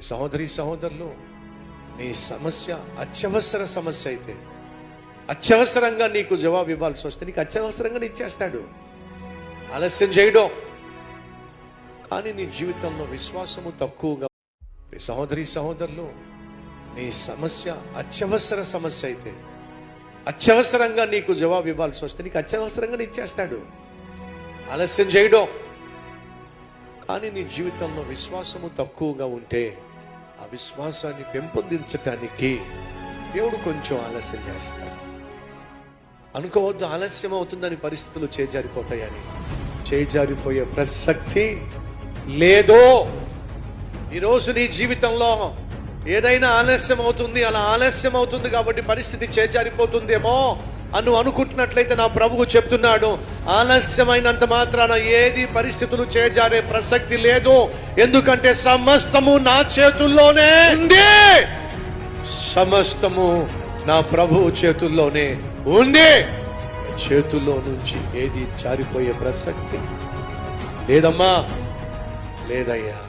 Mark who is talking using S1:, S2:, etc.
S1: సహోదరి సహోదరులు, నీ సమస్య అత్యవసర సమస్య అయితే అత్యవసరంగా నీకు జవాబు ఇవ్వాల్సి వస్తే నీకు అత్యవసరంగా ఇచ్చేస్తాడు, ఆలస్యం చేయడం. కానీ నీ జీవితంలో విశ్వాసము తక్కువగా, సహోదరి సహోదరులు, నీ సమస్య అత్యవసర సమస్య అయితే అత్యవసరంగా నీకు జవాబు ఇవ్వాల్సి వస్తే నీకు అత్యవసరంగా ఇచ్చేస్తాడు, ఆలస్యం చేయడం. కానీ నీ జీవితంలో విశ్వాసము తక్కువగా ఉంటే ఆ విశ్వాసాన్ని పెంపొందించటానికి దేవుడు కొంచెం ఆలస్యం చేస్తాడు. అనుకోవద్దు ఆలస్యం అవుతుందని పరిస్థితులు చేజారిపోతాయని. చేజారిపోయే ప్రసక్తి లేదు. ఈరోజు నీ జీవితంలో ఏదైనా ఆలస్యం అవుతుంది, అలా ఆలస్యం అవుతుంది కాబట్టి పరిస్థితి చేజారిపోతుందేమో అని అనుకుంటున్నట్లయితే నా ప్రభువు చెప్తున్నాడు, ఆలస్యమైనంత మాత్రాన ఏది పరిస్థితులు చేజారే ప్రసక్తి లేదు. ఎందుకంటే సమస్తము నా చేతుల్లోనే ఉంది, సమస్తము నా ప్రభువు చేతుల్లోనే ఉంది. చేతుల్లో నుంచి ఏది జారిపోయే ప్రసక్తి లేదమ్మా, లేదయ్యా.